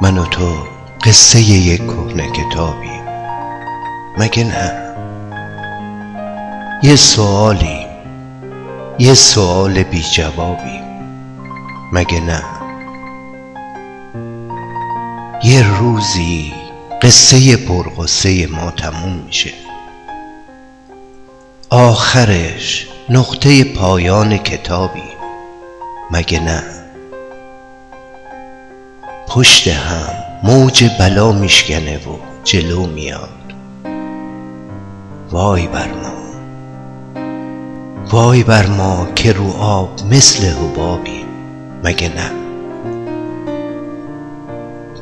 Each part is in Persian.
من و تو قصه یک کهنه کتابیم، مگه نه؟ یه سؤال بی جوابیم، مگه نه؟ یه روزی قصه پرغصه ما تموم میشه، آخرش نقطه پایان کتابیم، مگه نه؟ پشت هم موج بلا میشکنه و جلو میاد. وای بر ما که رو آب مثل حبابیم، مگه نه؟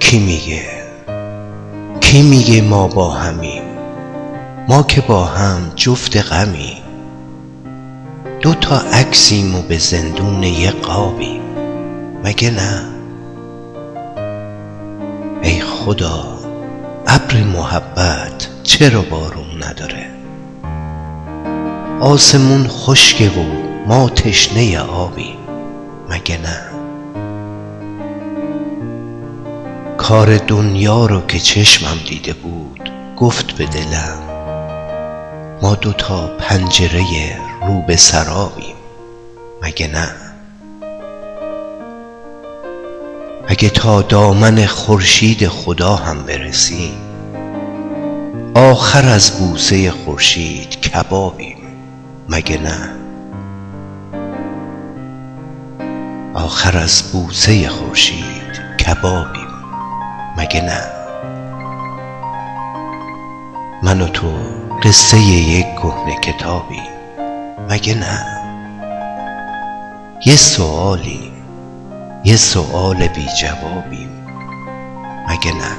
کی میگه ما با همیم؟ ما که با هم جفت غمیم، دوتا عکسیم و به زندون یه قابیم، مگه نه؟ ای خدا، ابر محبت چرا بارون نداره؟ آسمون خشکه و ما تشنه آبیم، مگه نه؟ کار دنیا رو که چشمم دیده بود گفت به دلم ما دوتا پنجره رو به سرابیم، مگه نه؟ اگه تا دامن خورشید خدا هم برسیم، آخر از بوسه خورشید کبابیم، مگه نه؟ آخر از بوسه خورشید کبابیم، مگه نه؟ من و تو قصه یک کهنه کتابیم، مگه نه؟ یه سؤال بی جوابیم، مگه نه؟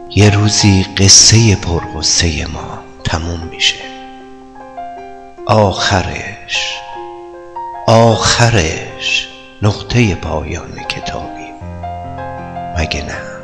یه روزی قصه پرغصه ما تموم میشه، آخرش نقطه پایان کتابیم، مگه نه؟